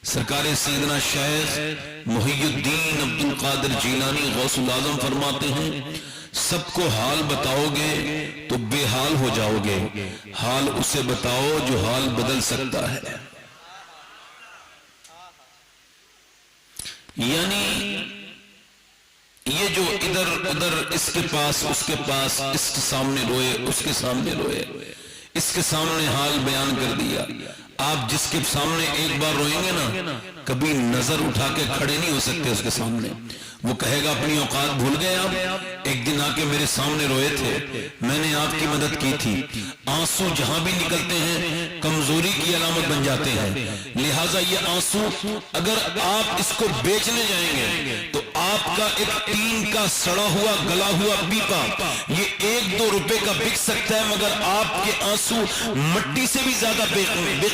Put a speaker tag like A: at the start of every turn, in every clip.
A: سرکار سیدنا شیخ محی الدین عبد القادر جیلانی غوث العظم فرماتے ہیں سب کو حال بتاؤ گے تو بے حال ہو جاؤ گے، حال اسے بتاؤ جو حال بدل سکتا ہے۔ یعنی یہ جو ادھر ادھر اس کے پاس اس کے پاس، اس کے سامنے روئے اس کے سامنے روئے، اس کے سامنے حال بیان کر دیا، آپ جس کے سامنے ایک بار روئیں گے نا کبھی نظر اٹھا کے کھڑے نہیں ہو سکتے اس کے سامنے، وہ کہے گا اپنی اوقات بھول گئے آپ، ایک دن آ کے میرے سامنے روئے تھے، میں نے آپ کی مدد کی تھی۔ آنسو جہاں بھی نکلتے ہیں کمزوری کی علامت بن جاتے ہیں، لہٰذا یہ آنسو اگر آپ اس کو بیچنے جائیں گے تو آپ کا ایک ٹین کا سڑا ہوا گلا ہوا پیپا یہ 1-2 روپے کا بک سکتا ہے، مگر آپ کے آنسو مٹی سے بھی زیادہ بے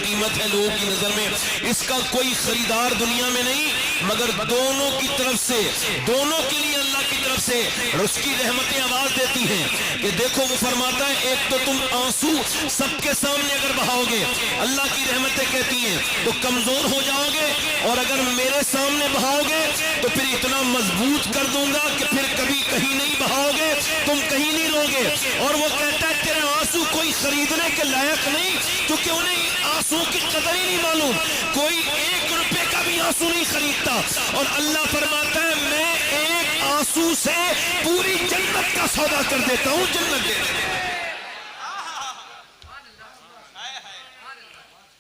A: قیمت ہے لوگوں کی نظر میں، اس کا کوئی خریدار دنیا میں نہیں، مگر دونوں کی طرف سے، دونوں کے لیے اللہ کی طرف سے اس کی رحمتیں آواز دیتی ہیں کہ دیکھو وہ فرماتا ہے ایک تو تم آنسو سب کے سامنے اگر بہاؤ گے اللہ کی رحمتیں کہتی ہیں تو کمزور ہو جاؤ گے، اور اگر میرے سامنے بہاؤ گے تو پھر اتنا مضبوط کر دوں گا کہ پھر کبھی کہیں نہیں بہاؤ گے، تم کہیں نہیں رو گے۔ اور وہ کہتا ہے تیرے آنسو کوئی خریدنے کے لائق نہیں، کیونکہ انہیں آنسو کی قدر ہی نہیں معلوم، کوئی 1 روپے کا بھی آنسو نہیں خریدتا، اور اللہ فرماتا ہے میں ایک آنسو سے پوری جنت کا سودا کر دیتا ہوں، جنت دے دیتا ہوں۔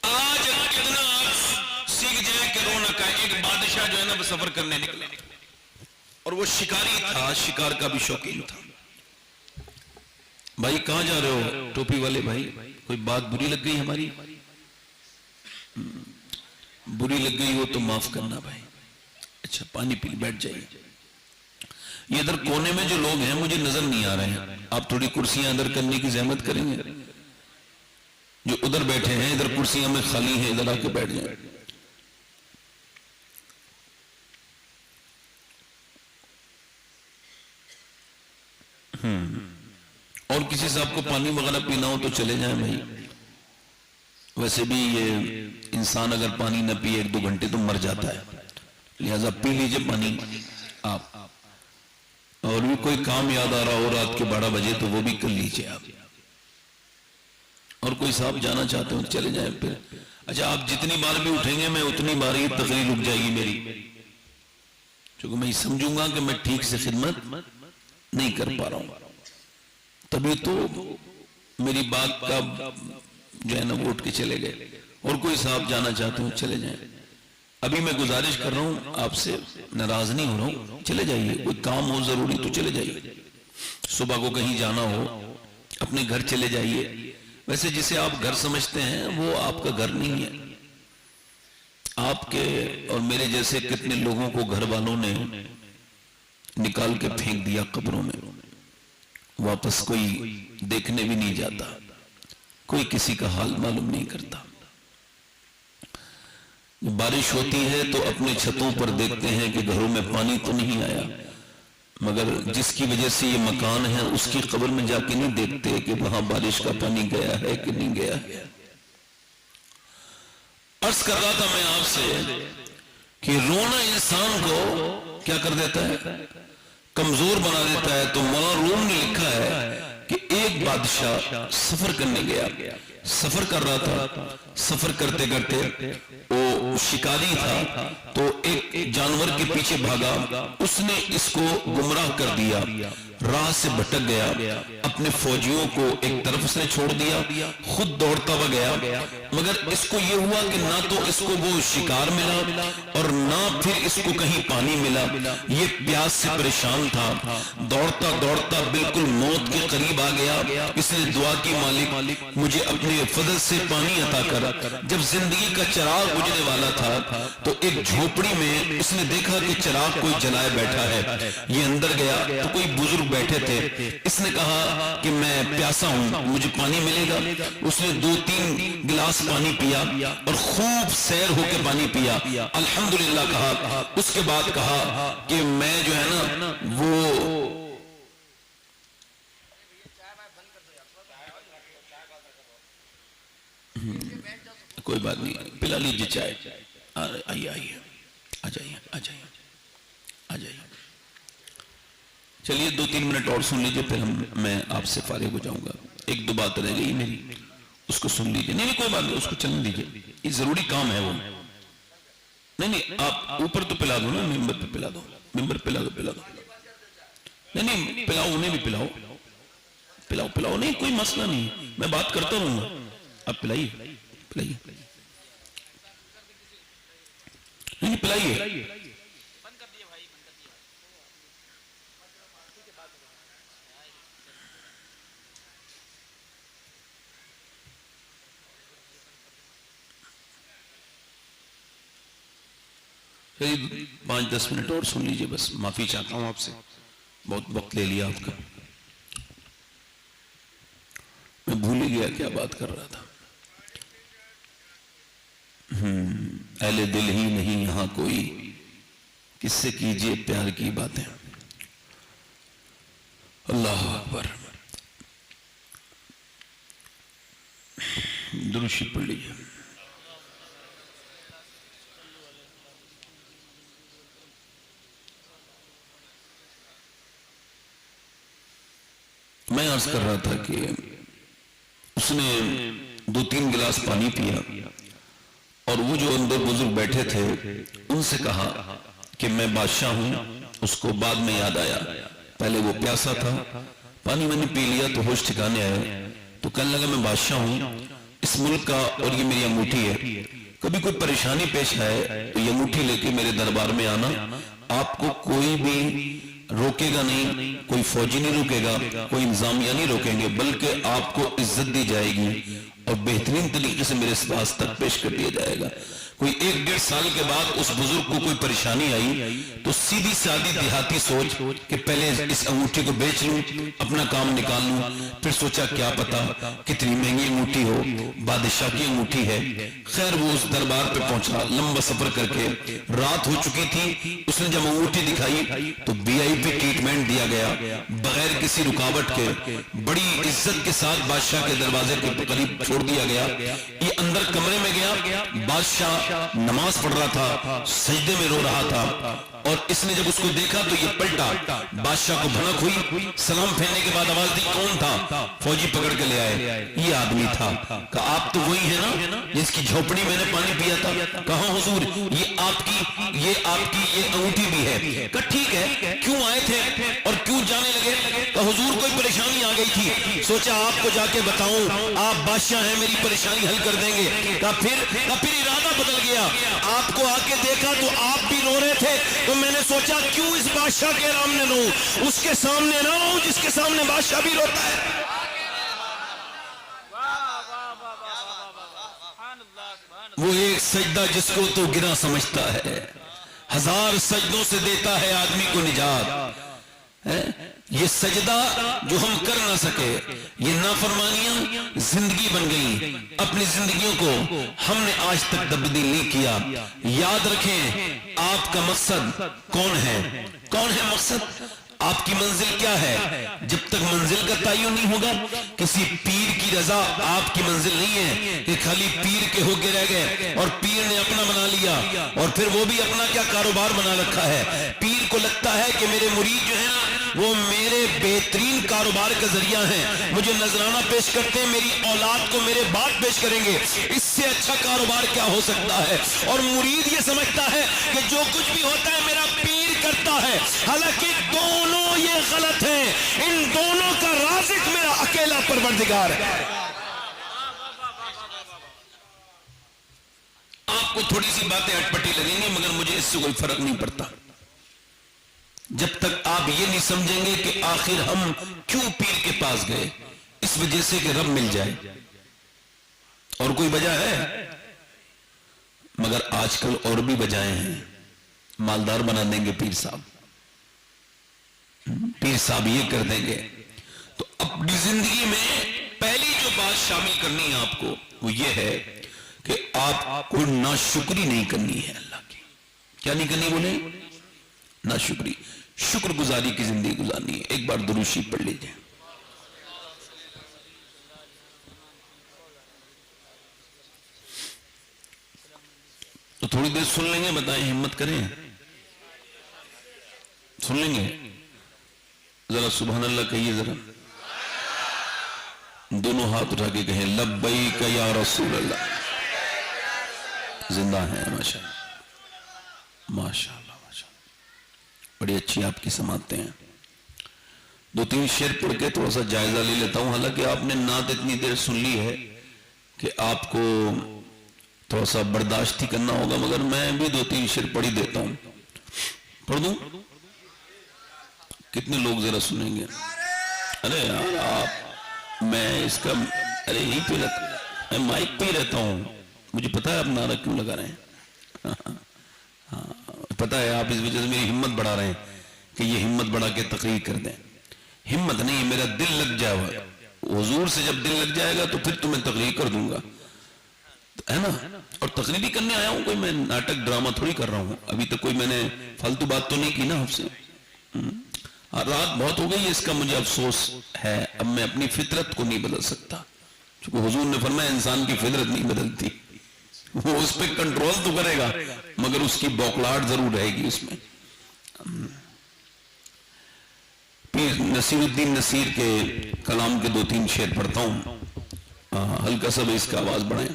A: آج کتنا آپ سیکھ جائیں کہ رونا کا ایک بادشاہ جو ہے نا وہ سفر کرنے نکلا اور وہ شکاری تھا، شکار کا بھی شوقین تھا۔ بھائی کہاں جا رہے ہو ٹوپی والے بھائی، کوئی بات بری لگ گئی ہماری؟ بری لگ گئی ہو تو معاف کرنا بھائی، اچھا پانی پی بیٹھ جائیے۔ یہ ادھر کونے میں جو لوگ ہیں مجھے نظر نہیں آ رہے ہیں، آپ تھوڑی کرسیاں ادھر کرنے کی زحمت کریں گے، جو ادھر بیٹھے ہیں ادھر کرسیاں میں خالی ہیں ادھر آ کے بیٹھ جائیں۔ اور کسی صاحب کو پانی وغیرہ پینا ہو تو چلے جائیں بھائی، ویسے بھی یہ انسان اگر پانی نہ پیے 1-2 گھنٹے تو مر جاتا ہے، لہذا پی لیجئے پانی آپ، اور بھی کوئی کام یاد آ رہا ہو رات کے 12 بجے تو وہ بھی کر لیجئے آپ، اور کوئی صاحب جانا چاہتے ہو چلے جائیں پھر۔ اچھا آپ جتنی بار بھی اٹھیں گے میں اتنی بار ہی تقریر رک جائے گی میری، چونکہ میں سمجھوں گا کہ میں ٹھیک سے خدمت نہیں کر پا رہا ہوں، تبھی تو میری بات کا جو ہے نا وہ اٹھ کے چلے گئے۔ اور کوئی صاحب جانا چاہتے ہو چلے جائیں، ابھی میں گزارش کر رہا ہوں آپ سے، ناراض نہیں ہو رہا ہوں، چلے جائیے، کوئی کام ہو ضروری تو چلے جائیے، صبح کو کہیں جانا ہو اپنے گھر چلے جائیے۔ ویسے جسے آپ گھر سمجھتے ہیں وہ آپ کا گھر نہیں ہے، آپ کے اور میرے جیسے کتنے لوگوں کو گھر والوں نے نکال کے پھینک دیا قبروں میں، واپس کوئی دیکھنے بھی نہیں جاتا، کوئی کسی کا حال معلوم نہیں کرتا۔ بارش ہوتی ہے تو اپنے چھتوں پر دیکھتے ہیں کہ گھروں میں پانی تو نہیں آیا، مگر جس کی وجہ سے یہ مکان ہے اس کی قبر میں جا کے نہیں دیکھتے کہ وہاں بارش کا پانی گیا ہے کہ نہیں گیا ہے۔ عرض کر رہا تھا میں آپ سے کہ رونا انسان کو کیا کر دیتا ہے؟ کمزور بنا دیتا ہے۔ تو مولانا روم نے لکھا ہے کہ ایک بادشاہ سفر کرنے گیا، سفر کر رہا تھا، سفر کرتے کرتے وہ شکاری تھا تو ایک جانور کے پیچھے بھاگا، اس نے اس کو گمراہ کر دیا، راہ سے بھٹک گیا، اپنے فوجیوں کو ایک طرف اس نے چھوڑ دیا، خود دوڑتا ہوا گیا، مگر اس کو یہ ہوا کہ نہ تو اس کو وہ شکار ملا اور نہ پھر اس کو کہیں پانی ملا، یہ پیاس سے پریشان تھا، دوڑتا دوڑتا بالکل موت کے قریب آ گیا۔ اس نے دعا کی مالک مجھے اپنے فضل سے پانی عطا کر۔ جب زندگی کا چراغ بجھنے والا تھا تو ایک جھوپڑی میں اس نے دیکھا کہ چراغ کوئی جلائے بیٹھا ہے، یہ اندر گیا تو کوئی بزرگ بیٹھے تھے، اس نے کہا کہ میں پیاسا ہوں مجھے پانی ملے گا؟ اس نے 2-3 گلاس پانی پیا اور خوب سیر ہو کے پانی پیا، الحمدللہ کہا، اس کے بعد کہا کہ میں جو ہے نا وہ کوئی بات نہیں پلا لیجیے چائے، آئیے آئیے آ جائیے آ جائیے آ جائیے. چلیے 2-3 منٹ اور سن لیجئے پھر میں آپ سے فارغ ہو جاؤں گا. 1-2 بات رہ گئی میری, اس کو سن لیجئے. نہیں کوئی بات نہیں, اس کو چلنے دیجئے, یہ ضروری کام ہے وہ. نہیں آپ اوپر تو پلا دو نا, ممبر پہ پلا دو, ممبر پلا دو. نہیں پلاؤ, انہیں بھی پلاؤ, پلاؤ نہیں کوئی مسئلہ نہیں, میں بات کرتا رہوں گا, آپ پلائیے نہیں پلائیے. قریب 5-10 منٹ اور سن لیجئے بس. معافی چاہتا ہوں آپ سے, بہت وقت لے لیا آپ کا. میں بھول ہی گیا کیا بات کر رہا تھا. اہل دل ہی نہیں یہاں کوئی, کس سے کیجئے پیار کی باتیں. اللہ اکبر. درود شریف پڑھ لیجئے. میں عرض کر رہا تھا کہ اس نے 2-3 گلاس پانی پیا اور وہ جو اندر بزرگ بیٹھے تھے ان سے کہا کہ میں بادشاہ ہوں. اس کو بعد میں یاد آیا, پہلے وہ پیاسا تھا, پانی میں نے پی لیا تو ہوش ٹھکانے آئے, تو کہنے لگا میں بادشاہ ہوں اس ملک کا اور یہ میری انگوٹھی ہے, کبھی کوئی پریشانی پیش آئے تو یہ انگوٹھی لے کے میرے دربار میں آنا, آپ کو کوئی بھی روکے گا نہیں, کوئی فوجی نہیں روکے گا, کوئی انتظامیہ نہیں روکیں گے, بلکہ آپ کو عزت دی جائے گی اور بہترین طریقے سے میرے پاس تک پیش کر دیا جائے گا. کوئی 1-1.5 سال کے بعد اس بزرگ کو کوئی پریشانی آئی تو سیدھی سادھی دیہاتی سوچ کہ پہلے اس انگوٹھی کو بیچ لوں, اپنا کام نکال لوں. پھر سوچا کیا پتا کتنی مہنگی انگوٹھی ہو, بادشاہ کی انگوٹھی ہے. خیر وہ اس دربار پہ پہنچا, لمبا سفر کر کے, رات ہو چکی تھی. اس نے جب انگوٹھی دکھائی تو VIP ٹریٹمنٹ دیا گیا, بغیر کسی رکاوٹ کے بڑی عزت کے ساتھ بادشاہ کے دروازے کے قریب چھوڑ دیا گیا. یہ اندر کمرے میں گیا, بادشاہ نماز پڑھ رہا تھا, سجدے میں رو رہا تھا, اور اس نے جب اس کو دیکھا تو یہ پلٹا, بادشاہ کو بھنک ہوئی. سلام پھیرنے کے بعد آواز دی کون تھا, فوجی پکڑ کے لے آئے. یہ آدمی تھا. کہا آپ تو وہی ہیں نا جس کی جھوپڑی میں نے پانی پیا تھا. کہاں حضور, یہ آپ کی یہ انگوٹھی بھی ہے. کہا ٹھیک ہے, کیوں آئے تھے اور کیوں جانے لگے؟ کہا حضور کوئی پریشانی آ گئی تھی, سوچا آپ کو جا کے بتاؤں, آپ بادشاہ ہیں میری پریشانی حل کر دیں گے. کہا پھر ارادہ بدل گیا, آپ کو آ کے دیکھا تو آپ بھی رو رہے تھے, تو میں نے سوچا کیوں اس بادشاہ کے سامنے رو, اس کے سامنے نہ رو جس کے سامنے بادشاہ بھی روتا ہے. وہ ایک سجدہ جس کو تو گرا سمجھتا ہے, 1000 سجدوں سے دیتا ہے آدمی کو نجات. یہ سجدہ جو ہم کر نہ سکے, یہ نافرمانیاں زندگی بن گئی. اپنی زندگیوں کو ہم نے آج تک تبدیل نہیں کیا. یاد رکھیں آپ کا مقصد کون ہے, کون ہے مقصد, آپ کی منزل کیا ہے. جب تک منزل کا تعین نہیں ہوگا, کسی پیر کی رضا آپ کی منزل نہیں ہے کہ خالی پیر کے ہو کے رہ گئے اور پیر نے اپنا بنا لیا اور پھر وہ بھی اپنا کیا کاروبار بنا رکھا ہے. پیر کو لگتا ہے کہ میرے مرید جو ہیں وہ میرے بہترین کاروبار کا ذریعہ ہیں, مجھے نذرانہ پیش کرتے ہیں, میری اولاد کو میرے باپ پیش کریں گے, اس سے اچھا کاروبار کیا ہو سکتا ہے. اور مرید یہ سمجھتا ہے کہ جو کچھ بھی ہوتا ہے میرا پیر کرتا ہے, حالانکہ دونوں یہ غلط ہیں. ان دونوں کا رازق میرا اکیلا پروردگار ہے. آپ کو تھوڑی سی باتیں اٹپٹی لگیں گی مگر مجھے اس سے کوئی فرق نہیں پڑتا جب تک آپ یہ نہیں سمجھیں گے کہ آخر ہم کیوں پیر کے پاس گئے. اس وجہ سے کہ رب مل جائے, اور کوئی وجہ ہے. مگر آج کل اور بھی وجہیں ہیں. مالدار بنا دیں گے پیر صاحب, پیر صاحب یہ کر دیں گے. تو اپنی زندگی میں پہلی جو بات شامل کرنی ہے آپ کو وہ یہ ہے کہ آپ کو ناشکری نہیں کرنی ہے اللہ کی. کیا نہیں کرنی بولے؟ ناشکری. شکر گزاری کی زندگی گزارنی ہے. ایک بار درود شریف پڑھ لیجئے. تو تھوڑی دیر سن لیں گے؟ بتائیں، ہمت کریں، سن لیں گے؟ ذرا سبحان اللہ کہیے، ذرا دونوں ہاتھ اٹھا کے کہیں لبیک یا رسول اللہ. زندہ ہیں ماشاء اللہ، ماشاء اللہ، ماشاء اللہ، بڑی اچھی آپ کی سماعتیں ہیں. دو تین شعر پڑھ کے تھوڑا سا جائزہ لے لیتا ہوں. حالانکہ آپ نے نعت اتنی دیر سن لی ہے کہ آپ کو تھوڑا سا برداشت ہی کرنا ہوگا، مگر میں بھی دو تین شعر پڑھ ہی دیتا ہوں. پڑھ دوں؟ کتنے لوگ ذرا سنیں گے؟ ارے یار آپ، میں اس کا ارے یہیں پہ رہتا، میں مائک پہ ہی رہتا ہوں. مجھے پتا ہے آپ نعرہ کیوں لگا رہے ہیں. پتا ہے آپ اس وجہ سے میری ہمت بڑھا رہے ہیں کہ یہ ہمت بڑھا کے تقریر کر دیں. ہمت نہیں، میرا دل لگ جائے گا حضور سے. جب دل لگ جائے گا تو پھر تو میں تقریر کر دوں گا، ہے نا. اور تقریر ہی کرنے آیا ہوں، کوئی میں ناٹک ڈرامہ تھوڑی کر رہا ہوں. ابھی تک کوئی میں نے فالتو بات تو نہیں کی نا آپ سے. رات بہت ہو گئی ہے، اس کا مجھے افسوس ہے. اب میں اپنی فطرت کو نہیں بدل سکتا، چونکہ حضور نے فرمایا انسان کی فطرت نہیں بدلتی. وہ اس پہ کنٹرول تو کرے گا مگر اس کی بوکلاہٹ ضرور رہے گی اس میں. پیر نصیر الدین نصیر کے کلام کے دو تین شعر پڑھتا ہوں. ہلکا سا اس کا آواز بڑھائیں.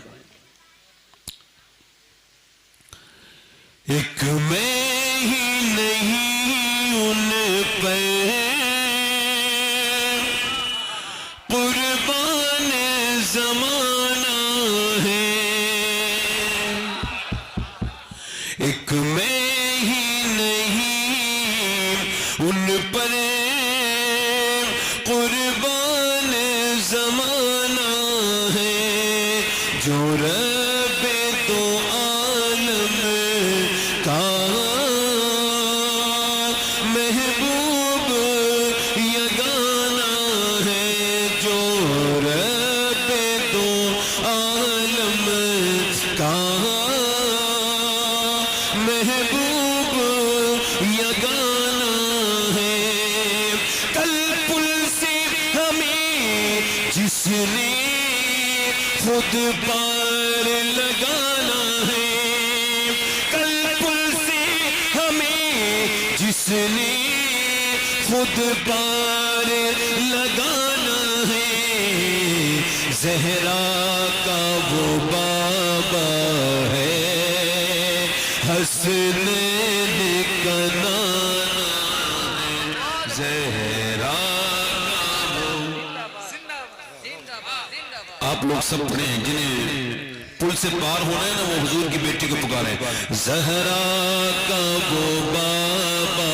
A: ایک میں ہی نہیں ان پر قربان زمانہ ہے، ایک میں ہی نہیں ان پر قربان زمانہ ہے، جو رب تو عالم کا محبوب یگانہ ہے، جو رب تو عالم کا محبوب یگانہ ہے. کل پل سے ہمیں جس نے خود پار لگانا ہے، کل پل سے ہمیں جس نے خود پار لگانا ہے، زہرا کا وہ بابا ہے، حسنین کا نانا ہے، زہرا کا وہ. آپ لوگ سب پڑھے ہیں، جنہیں پل سے پار ہونا ہے نا وہ حضور کی بیٹی کو پکارے. زہرا کا وہ بابا،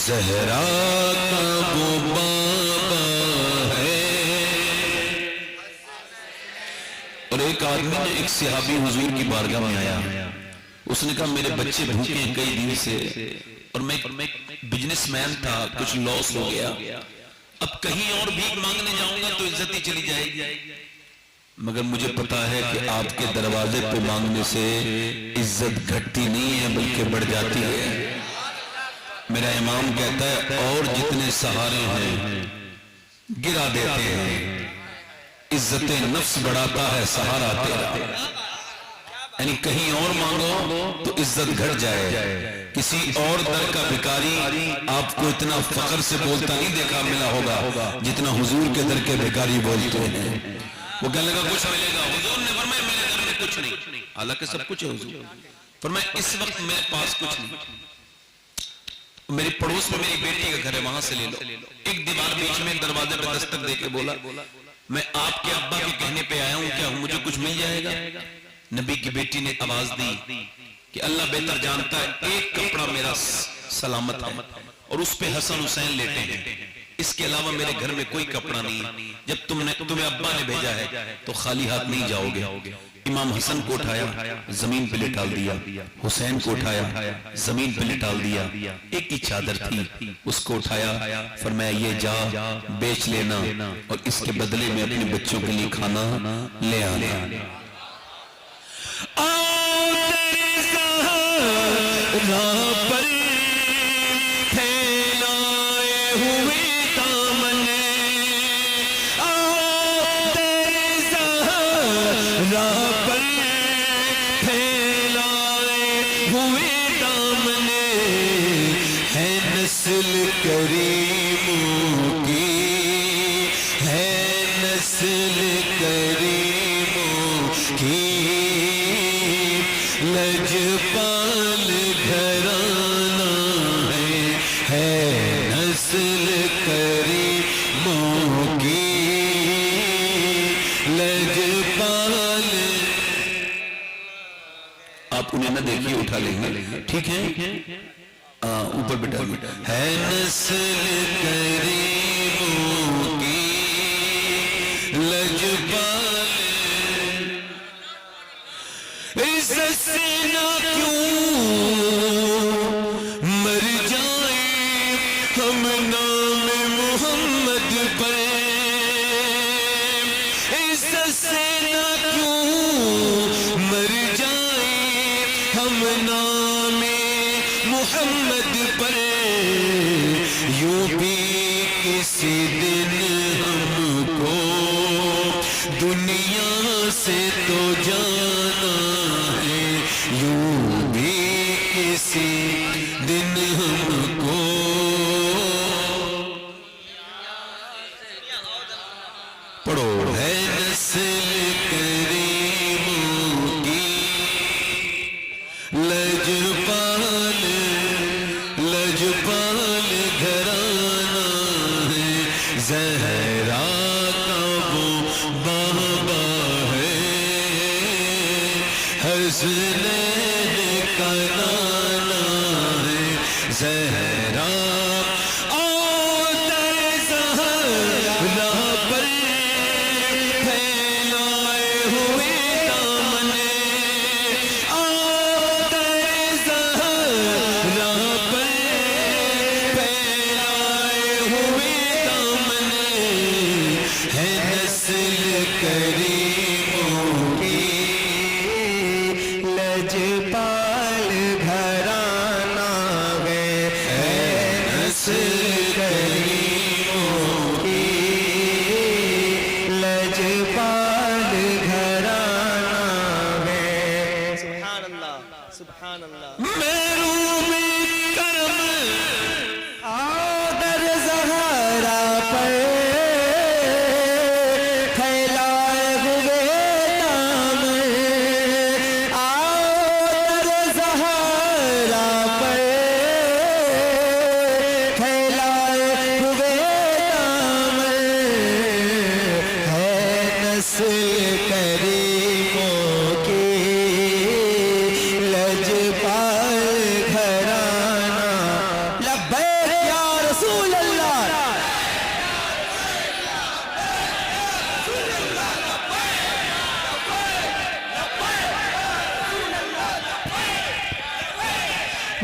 A: زہرا کا وہ بابا ہے. اور ایک آدمی نے، ایک صحابی حضور کی بارگاہ میں آیا، اس نے کہا میرے بچے بھوکے ہیں کئی دن سے، اور میں بزنس مین تھا، کچھ لاس ہو گیا، اب کہیں اور بھیک مانگنے جاؤں گا تو عزت ہی چلی جائے گی، مگر مجھے پتا ہے کہ آپ کے دروازے پہ مانگنے سے عزت گھٹتی نہیں ہے بلکہ بڑھ جاتی ہے. میرا امام کہتا ہے اور جتنے سہارے ہیں گرا دیتے ہیں، عزت نفس بڑھاتا ہے سہارا تیرا. یعنی کہیں اور مانگو تو عزت گھٹ جائے. کسی اور در کا بھکاری آپ کو اتنا فخر سے بولتا نہیں دیکھا ملا ہوگا جتنا حضور کے در کے بھکاری بولتے ہیں. وہ کہنے لگا کچھ ملے گا، حضور نے فرمایا میرے گھر میں کچھ نہیں، حالانکہ سب کچھ ہے حضور. فرمایا اس وقت میرے پاس کچھ نہیں، میری پڑوس میں میری بیٹی کا گھر ہے وہاں سے لے لو. ایک دیوار بیچ میں دروازے پہ دستک دے کے بولا میں آپ کے ابا کے کہنے پہ آیا ہوں، کیا مجھے کچھ مل جائے گا؟ نبی کی بیٹی نے آواز دی کہ اللہ بہتر جانتا ہے، ایک کپڑا میرا سلامت ہے اور اس پہ حسن حسین لیٹے ہیں، اس کے علاوہ میرے گھر میں کوئی کپڑا نہیں. جب تمہیں ابا نے بھیجا ہے تو خالی ہاتھ نہیں جاؤ گے. امام حسن کو اٹھایا زمین پہ لٹال دیا، حسین کو اٹھایا زمین پہ لٹال دیا، ایک ہی چادر تھی اس کو اٹھایا، فرمایا یہ جا بیچ لینا اور اس کے بدلے میں اپنے بچوں کے لیے کھانا لے آنا. راہ پر پھیلائے ہوئے دامن، آؤ کریموں کی لجپال گھرانہ ہے نسل کریموں کی لجپال. آپ انہیں نہ دیکھیے، اٹھا لیں گے، ٹھیک ہے؟ اوپر بٹھا لیں. ہے نسل کریموں کی لجپال. عزت سے نہ کیوں مر جائیں ہم نام محمد پر. عزت سے نہ کیوں مر جائیں ہم نام محمد پر. یوں بھی کسی دن ہم کو دنیا سے تو جانا ہے. یوں بھی کسی دن ہم کو پڑھو. ہے نسل کریموں کی لجپال لجپال گھرانہ ہے. زہرا کا وہ بابا ہے حسنین کا نانا ہے. زہرا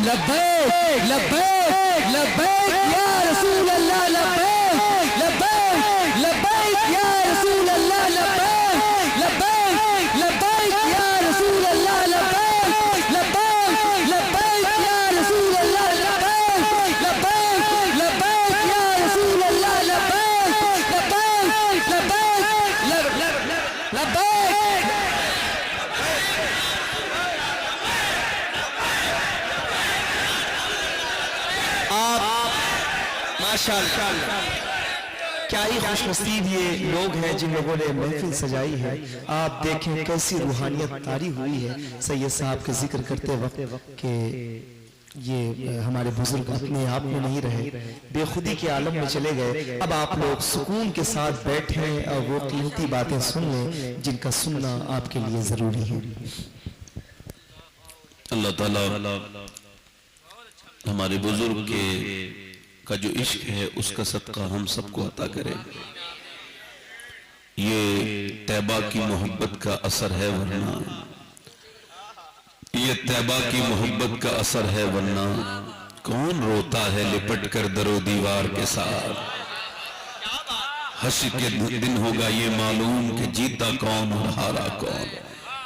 B: لبیک لبیک لبیک یا رسول اللہ. لبیک لبیک لبیک یا رسول اللہ. لبیک لبیک لبیک یا رسول اللہ. لبیک لبیک لبیک یا رسول اللہ. لبیک لبیک لبیک یا رسول اللہ. لبیک لبیک لبیک لبیک.
C: ماشاءاللہ کیا ہی خوش نصیب یہ لوگ ہیں جن لوگوں نے محفل سجائی ہے. آپ دیکھیں کیسی روحانیت طاری ہوئی ہے سید صاحب کے ذکر کرتے وقت کہ یہ ہمارے بزرگ اپنے آپ میں نہیں رہے، بے خودی کے عالم میں چلے گئے. اب آپ لوگ سکون کے ساتھ بیٹھیں اور وہ قیمتی باتیں سن لیں جن کا سننا آپ کے لیے ضروری ہے.
A: اللہ تعالیٰ ہمارے بزرگ کے کا جو عشق ہے اس کا صدقہ ہم سب کو عطا کرے. یہ طیبہ کی محبت کا اثر ہے ورنہ یہ طیبہ کی محبت کا اثر ہے ورنہ کون روتا ہے لپٹ کر در و دیوار کے ساتھ. حشر کے دن ہوگا یہ معلوم کہ جیتا کون اور ہارا کون.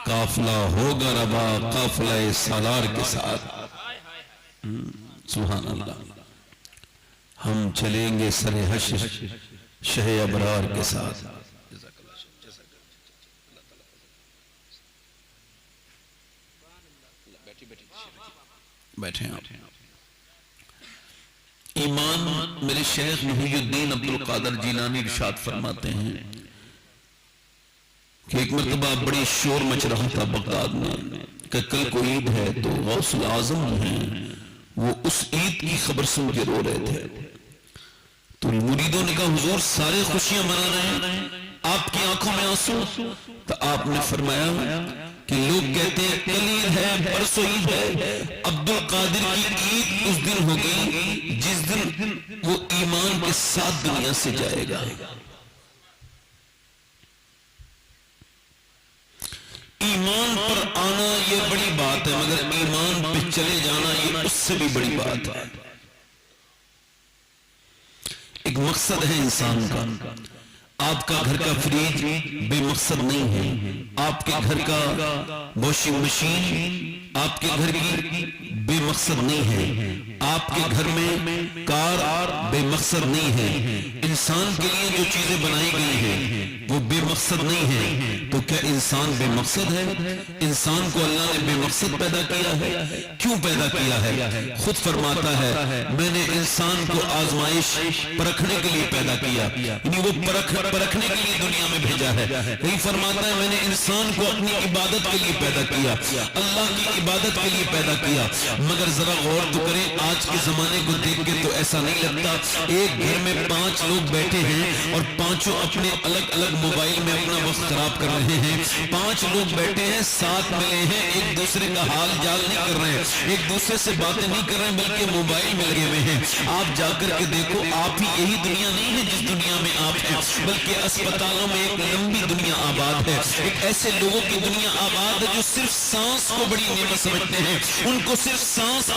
A: قافلہ ہوگا ربا قافلہ سالار کے ساتھ. سبحان اللہ. ہم چلیں گے سر حشر شہ ابرار کے ساتھ. بیٹھیں آپ. ایمان میرے شیخ محی الدین عبدالقادر جیلانی ارشاد فرماتے ہیں کہ ایک مرتبہ بڑی شور مچ رہا تھا بغداد میں کہ کل کو عید ہے تو غوث العظم ہیں وہ اس عید کی خبر سن کے رو رہے تھے. تو مریدوں نے کہا حضور سارے خوشیاں منا رہے ہیں, آپ کی آنکھوں میں آنسو. تو آپ نے فرمایا کہ لوگ کہتے ہیں کل عید ہے, پرسوں عید ہے, عبد القادر کی عید اس دن ہوگی جس دن وہ ایمان کے ساتھ دنیا سے جائے گا. ایمان پر آنا یہ بڑی بات ہے, مگر ایمان پہ چلے جانا یہ اس سے بھی بڑی بات ہے. ایک مقصد ہے انسان کا. آپ کا گھر کا فریج بے مقصد نہیں ہے, آپ کے گھر کا واشنگ مشین آپ کے گھر کی بے مقصد نہیں ہے, آپ کے گھر میں کار بے مقصد نہیں ہے. انسان کے لیے جو چیزیں بنائی گئی ہیں وہ بے مقصد نہیں ہے. تو کیا انسان بے مقصد ہے؟ انسان کو اللہ نے بے مقصد پیدا کیا ہے. کیوں پیدا کیا ہے؟ خود فرماتا ہے میں نے انسان کو آزمائش پرکھنے کے لیے پیدا کیا, یعنی وہ پرکھنے کے لیے دنیا میں بھیجا ہے. کہیں فرماتا ہے میں نے انسان کو اپنی عبادت کے لیے پیدا کیا, اللہ کی عبادت کے لیے پیدا کیا. مگر ذرا غور تو کریں, آج کے زمانے کو دیکھ کے تو ایسا نہیں لگتا ایک گھر میں 5 لوگ بیٹھے ہیں اور پانچوں اپنے الگ الگ موبائل میں اپنا وقت خراب کر رہے ہیں. 5 لوگ بیٹھے ہیں, ساتھ ملے ہیں, ایک دوسرے کا حال جال نہیں کر رہے ہیں, ایک دوسرے سے باتیں نہیں کر رہے ہیں, بلکہ موبائل میں لگے ہوئے ہیں. آپ جا کر کے دیکھو, آپ ہی یہی دنیا نہیں ہے جس دنیا میں آپ ہیں, بلکہ اسپتالوں میں ایک لمبی دنیا آباد ہے. ایک ایسے لوگوں کی دنیا آباد ہے جو صرف سانس کو بڑی نعمت سمجھتے ہیں, ان کو صرف سانس